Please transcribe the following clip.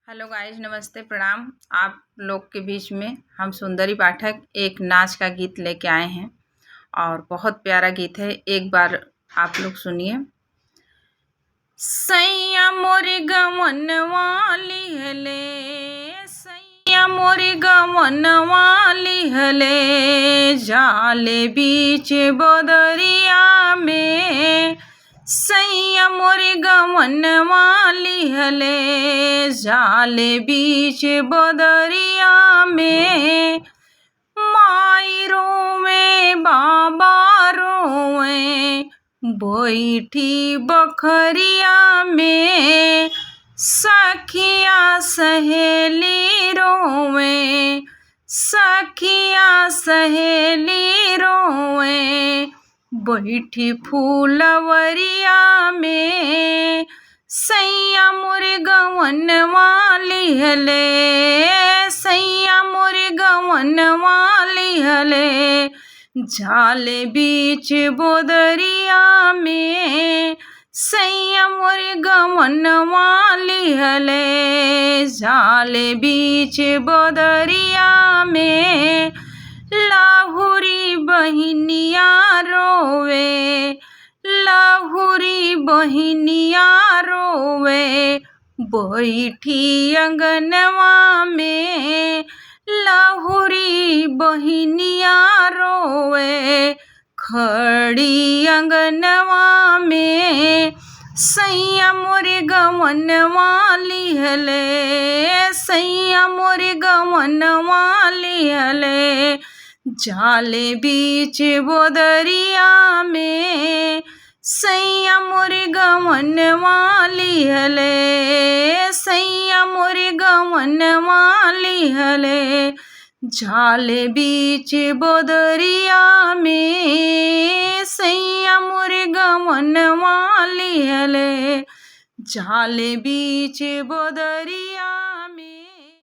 Hello guys, नमस्ते, प्रणाम। आप लोग के बीच में हम सुंदरी पाठक एक नाच का गीत लेके आए हैं और बहुत प्यारा गीत है। एक बार आप लोग सुनिए। सैया मोरी गमनवा लिहले, सैया मोरी गमनवा लिहले, जाले बीच बदरिया में। सैया मोरी गमनवा लिहले, जाले बीच बदरिया में। माई रोवे बाबा रोवे, बैठी बखरिया में। सखिया सहेली रोवे, सखिया सहेली रोवे, बैठी फूलवरिया में। सैया मोरे गवनवा लिहले, सैया मोरे गवनवा लिहले, जाले बीच बोदरिया में। सैया मोरे गवनवा लिहले, जाले बीच बोदरिया में। लाहुरी बहिनिया रोवे, लाहुरी बहिनिया रोवे, बैठी अंगनवा में। लाहुरी बहिनिया रोवे, खड़ी अंगनवा में। सैया मोरे गवनवा लिहले, सैया मोरे गवनवा लिहले, जाले बीच बोदरिया में। सैया मोरे गवनवा लिहले, सैया मोरे गवनवा लिहले, जाले बीच बोदरिया में। सैया मोरे गवनवा लिहले, जाले बीच बोदरिया।